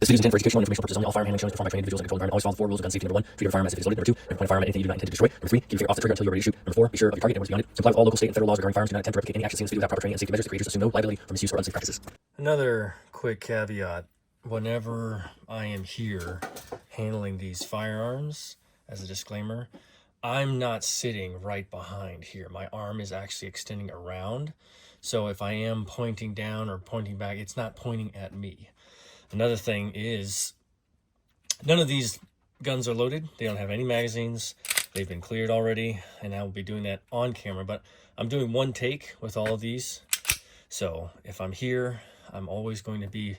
This video is intended for educational and informational purposes only. All firearm handling shown is performed by trained individuals in a controlled environment. Always follow the 4 rules of gun safety. Number 1, treat your firearm as if it's loaded. Number 2, never point a firearm at anything you do not intend to destroy. Number 3, keep your finger off the trigger until you're ready to shoot. Number 4, be sure of your target and where it's beyond it. Comply with all local, state, and federal laws regarding firearms. Do not attempt to replicate any actions seen in this video without proper training and safety measures. The creators assume no liability for misuse or unsafe practices. Another quick caveat. Whenever I am here handling these firearms, as a disclaimer, I'm not sitting right behind here. My arm is actually extending around. So if I am pointing down or pointing back, it's not pointing at me. Another thing is, none of these guns are loaded. They don't have any magazines. They've been cleared already, and I will be doing that on camera. But I'm doing one take with all of these. So if I'm here, I'm always going to be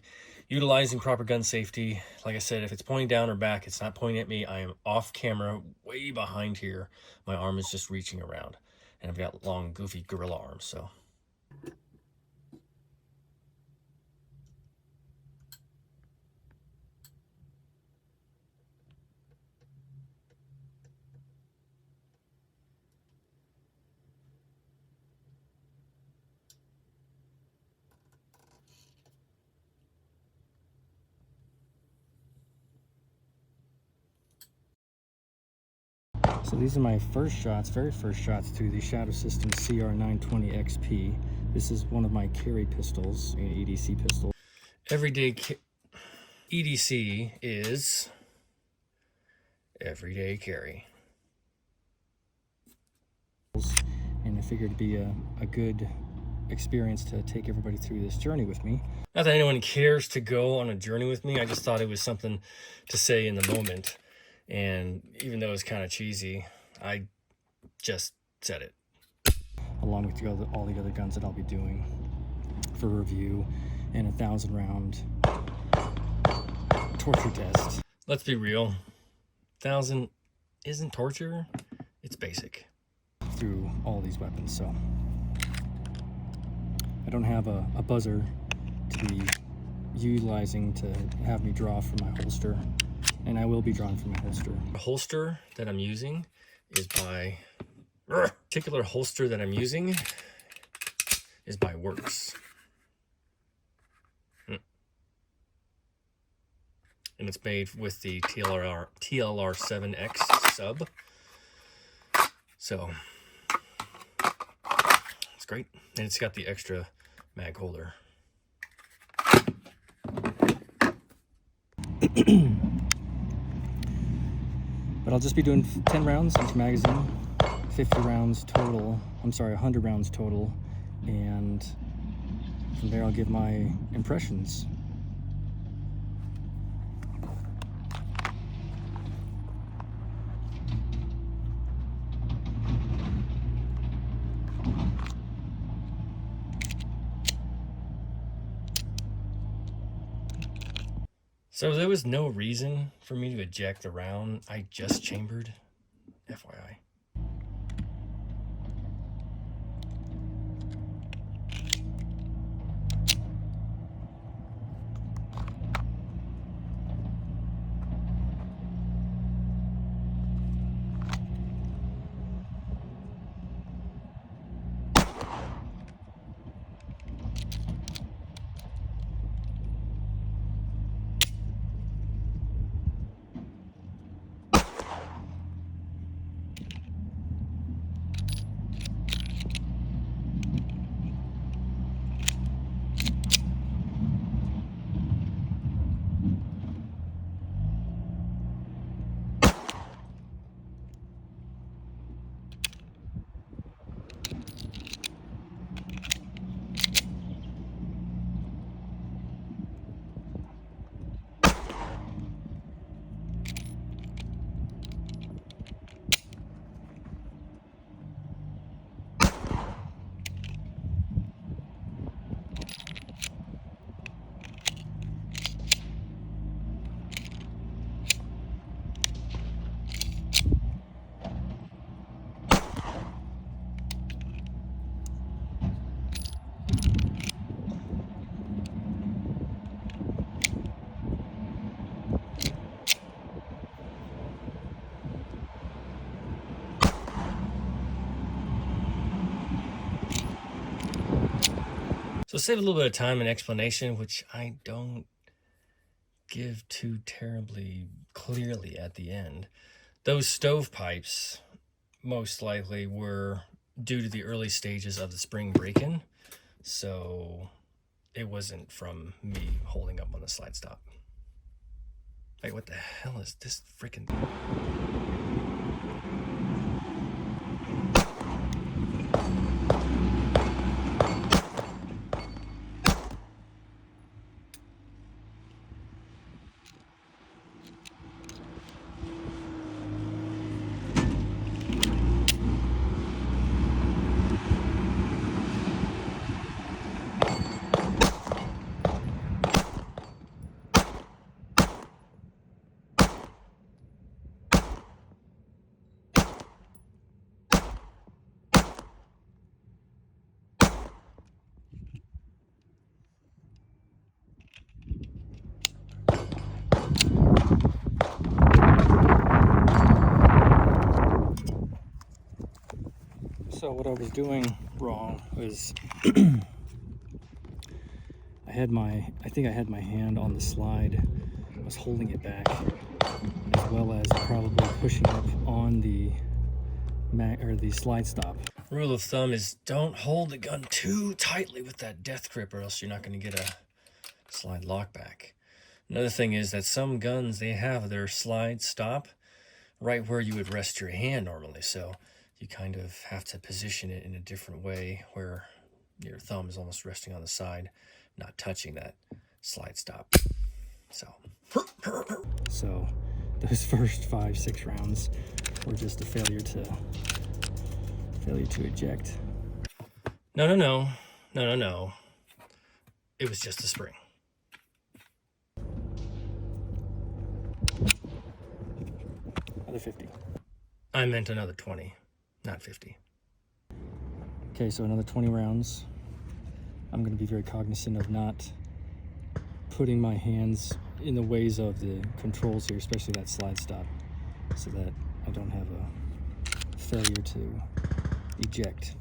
utilizing proper gun safety. Like I said, if it's pointing down or back, it's not pointing at me. I am off camera, way behind here. My arm is just reaching around. And I've got long, goofy gorilla arms, so. So these are my first shots, very first shots to the Shadow Systems CR920XP. This is one of my carry pistols, an EDC pistol. Everyday EDC is everyday carry. And I figured it'd be a good experience to take everybody through this journey with me. Not that anyone cares to go on a journey with me, I just thought it was something to say in the moment. And even though it's kind of cheesy, I just said it. Along with all the other guns that I'll be doing for review and a 1,000-round torture test. Let's be real, 1,000 isn't torture, it's basic. Through all these weapons, so. I don't have a buzzer to be utilizing to have me draw from my holster. And I will be drawing from my holster. The holster that I'm using is by... The particular holster that I'm using is by Works. And it's made with the TLR7X sub. So, it's great. And it's got the extra mag holder. But I'll just be doing 10 rounds each magazine, 50 rounds total. I'm sorry, 100 rounds total. And from there I'll give my impressions. So there was no reason for me to eject the round I just chambered, FYI. So save a little bit of time and explanation, which I don't give too terribly clearly at the end. Those stovepipes most likely were due to the early stages of the spring break-in, so it wasn't from me holding up on the slide stop. Wait, what the hell is this freaking thing? So what I was doing wrong was I think I had my hand on the slide. I was holding it back, as well as probably pushing up on the slide stop. Rule of thumb is don't hold the gun too tightly with that death grip, or else you're not going to get a slide lockback. Another thing is that some guns, they have their slide stop right where you would rest your hand normally, so you kind of have to position it in a different way where your thumb is almost resting on the side, not touching that slide stop. So those first 5-6 rounds were just a failure to eject. No. It was just a spring. Another 50. I meant another 20, not 50. Okay, so another 20 rounds. I'm going to be very cognizant of not putting my hands in the ways of the controls here, especially that slide stop, so that I don't have a failure to eject.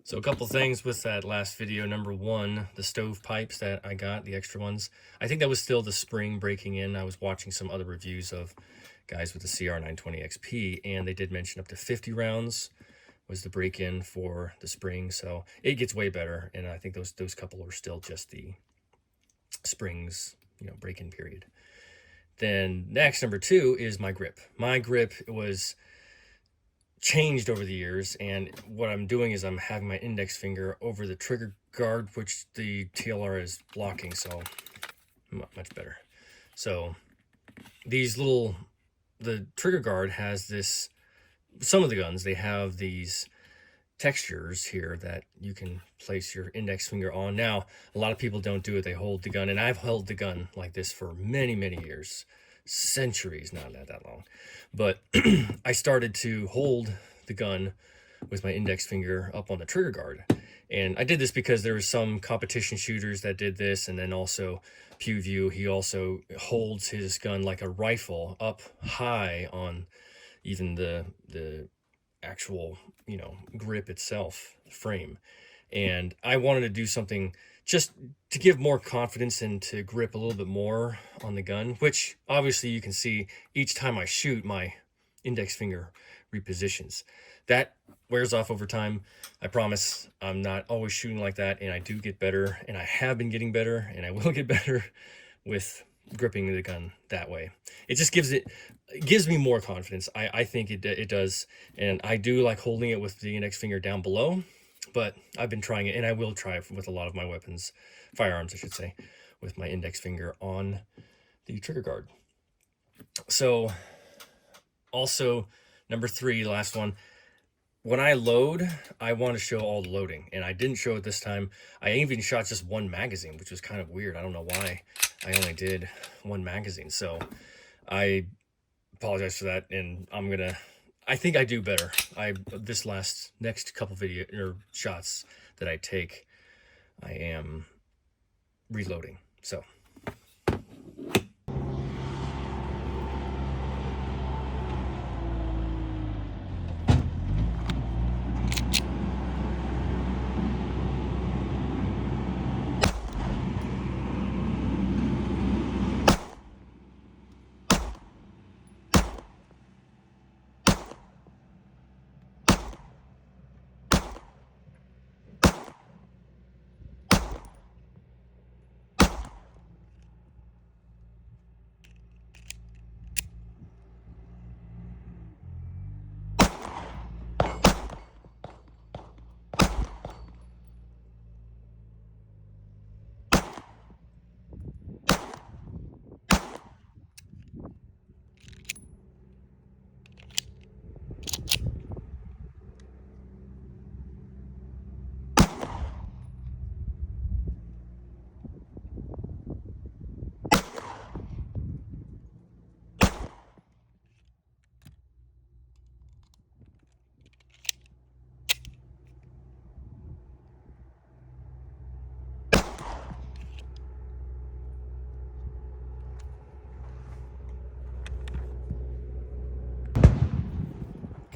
So a couple things with that last video. Number one, the stovepipes that I got, the extra ones. I think that was still the spring breaking in. I was watching some other reviews of guys with the CR920XP, and they did mention up to 50 rounds was the break-in for the spring. So it gets way better, and I think those couple are still just the springs, break-in period. Then next, number two, is my grip. My grip was changed over the years, and what I'm doing is I'm having my index finger over the trigger guard, which the TLR is blocking, so much better. So the trigger guard has this, some of the guns, they have these textures here that you can place your index finger on. Now, a lot of people don't do it. They hold the gun, and I've held the gun like this for many years. Centuries, not that long. But I started to hold the gun with my index finger up on the trigger guard, And I did this because there were some competition shooters that did this, and then also Pew View, he also holds his gun like a rifle up high on even the actual, you know, grip itself, frame. And I wanted to do something just to give more confidence and to grip a little bit more on the gun, which obviously you can see each time I shoot, my index finger repositions. That wears off over time. I promise I'm not always shooting like that, and I do get better, and I have been getting better, and I will get better with gripping the gun that way. It just gives me more confidence. I think it does, and I do like holding it with the index finger down below, but I've been trying it, and I will try it with a lot of my weapons, firearms I should say, with my index finger on the trigger guard. So also, number 3, last one, when I load, I want to show all the loading, and I didn't show it this time. I even shot just one magazine, which was kind of weird. I don't know why I only did one magazine, so I apologize for that, and I think I do better. This next couple video or shots that I take, I am reloading, so.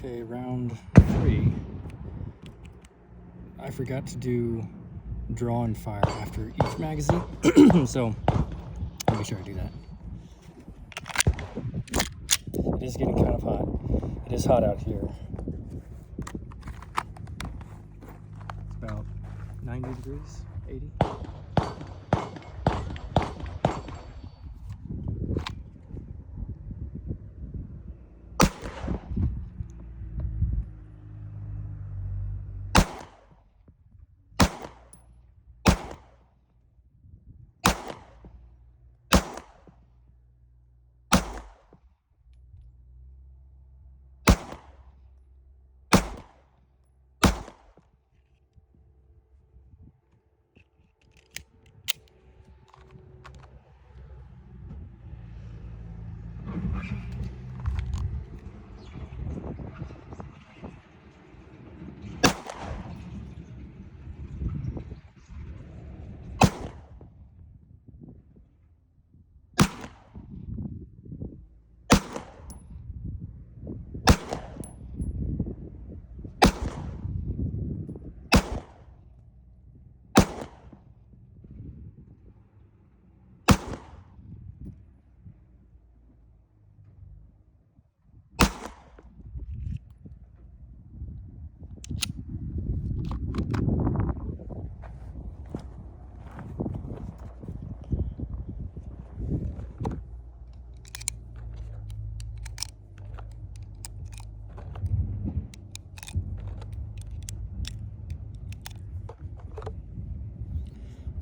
Okay, round 3. I forgot to do draw and fire after each magazine, so I'll make sure I do that. It is getting kind of hot. It is hot out here. It's about 90 degrees, 80.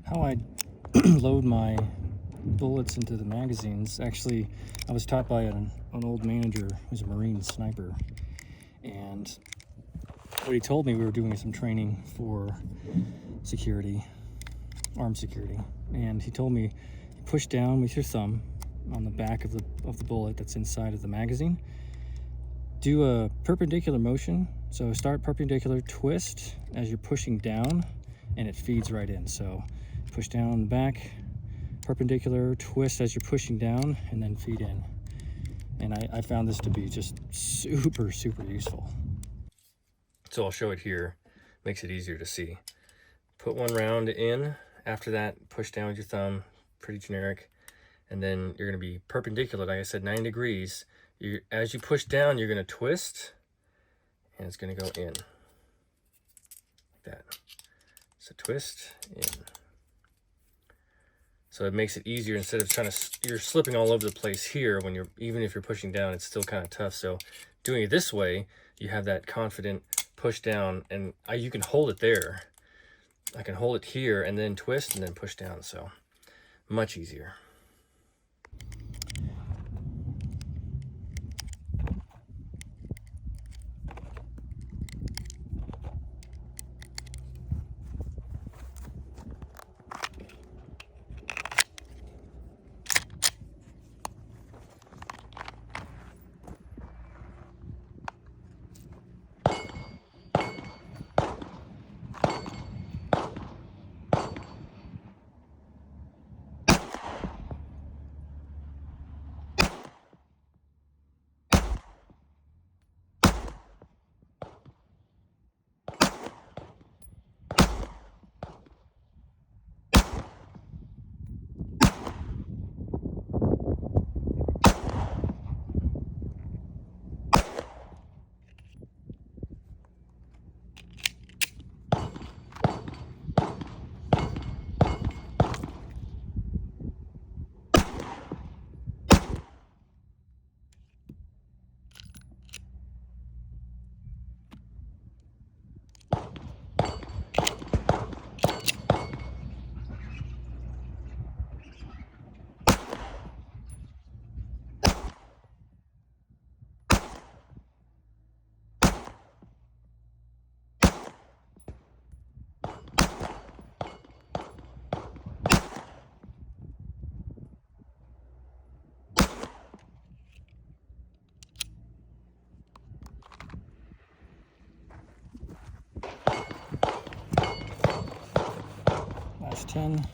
How I load my bullets into the magazines, actually, I was taught by an old manager who's a Marine sniper, and what he told me, we were doing some training for security, armed security, and he told me, push down with your thumb on the back of the bullet that's inside of the magazine, do a perpendicular motion, so start perpendicular, twist as you're pushing down, and it feeds right in. So push down the back, perpendicular, twist as you're pushing down, and then feed in. And I found this to be just super, super useful. So I'll show it here, makes it easier to see. Put one round in, after that push down with your thumb, pretty generic, and then you're going to be perpendicular, like I said, 9 degrees. As you push down, you're going to twist, and it's going to go in, like that. So twist, in. So it makes it easier instead of trying to, you're slipping all over the place here when you're, even if you're pushing down, it's still kind of tough. So doing it this way, you have that confident push down, and you can hold it there. I can hold it here and then twist and then push down. So much easier. Last 10.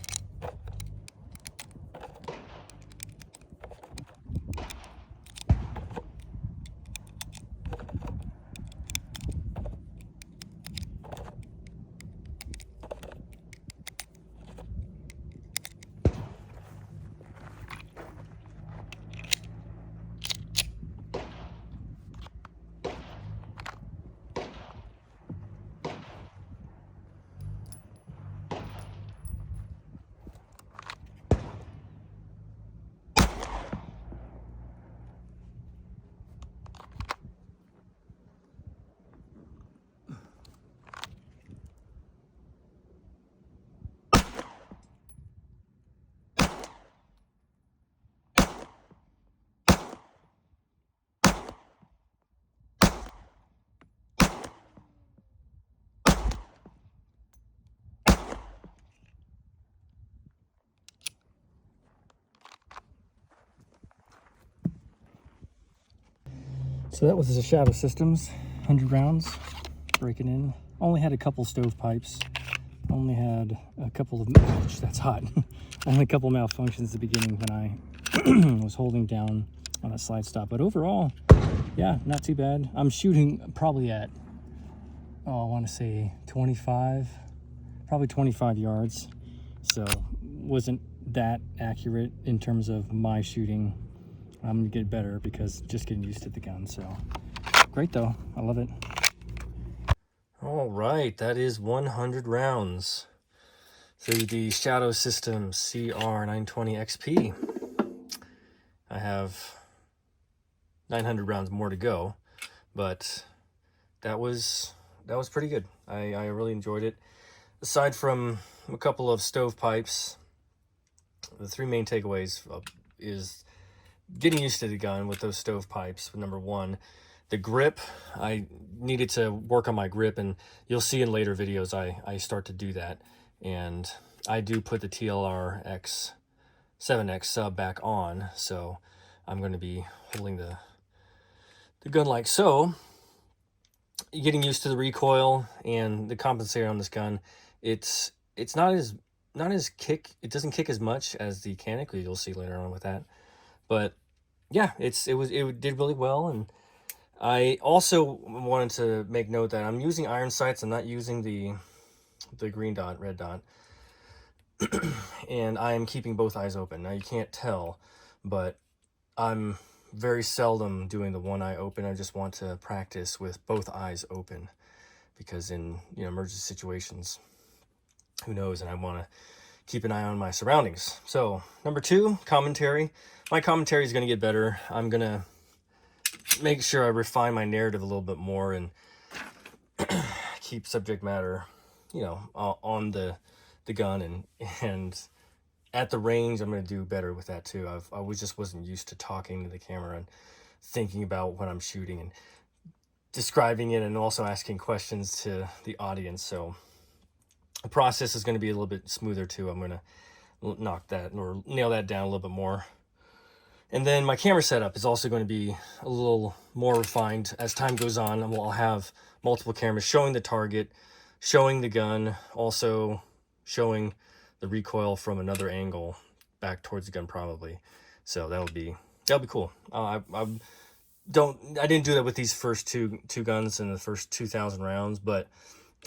So that was the Shadow Systems, 100 rounds, breaking in. Only had a couple stovepipes. Only had a couple of, ouch, that's hot. Only a couple malfunctions at the beginning when I was holding down on a slide stop. But overall, yeah, not too bad. I'm shooting probably at, I want to say 25, probably 25 yards. So wasn't that accurate in terms of my shooting. I'm gonna get better because just getting used to the gun. So great though, I love it. All right, that is 100 rounds through the Shadow Systems CR920XP. I have 900 rounds more to go, but that was pretty good. I really enjoyed it. Aside from a couple of stovepipes, the three main takeaways is getting used to the gun with those stovepipes. Number one, the grip. I needed to work on my grip, and you'll see in later videos I start to do that. And I do put the TLR 7X sub back on, so I'm going to be holding the gun like so. Getting used to the recoil, and the compensator on this gun it's not as kick. It doesn't kick as much as the Canik. You'll see later on with that. But yeah, it did really well. And I also wanted to make note that I'm using iron sights. I'm not using the green dot, red dot. And I am keeping both eyes open. Now you can't tell, but I'm very seldom doing the one eye open. I just want to practice with both eyes open, because in emergency situations, who knows, and I want to keep an eye on my surroundings. So number 2, commentary. My commentary is going to get better. I'm going to make sure I refine my narrative a little bit more and keep subject matter, on the gun and at the range. I'm going to do better with that too. I wasn't used to talking to the camera and thinking about what I'm shooting and describing it, and also asking questions to the audience. So the process is going to be a little bit smoother too. I'm going to knock that or nail that down a little bit more. And then my camera setup is also going to be a little more refined as time goes on. I'll have multiple cameras showing the target, showing the gun, also showing the recoil from another angle back towards the gun probably. So that'll be cool. I didn't do that with these first two guns in the first 2,000 rounds, but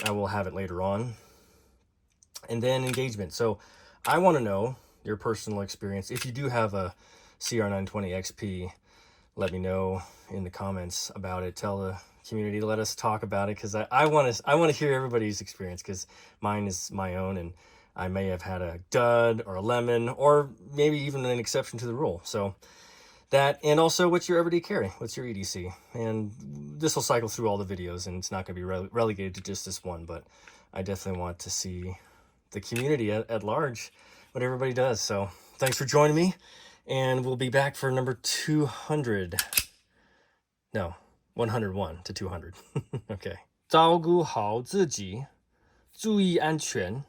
I will have it later on. And then engagement. So I want to know your personal experience. If you do have a CR920XP, let me know in the comments about it. Tell the community to let us talk about it, because I want to hear everybody's experience, because mine is my own, and I may have had a dud or a lemon, or maybe even an exception to the rule. So that, and also what's your everyday carry, what's your EDC, and this will cycle through all the videos, and it's not going to be relegated to just this one, but I definitely want to see the community at large, what everybody does. So thanks for joining me, and we'll be back for number 200. No, 101 to 200. Okay. 照顾好自己，注意安全。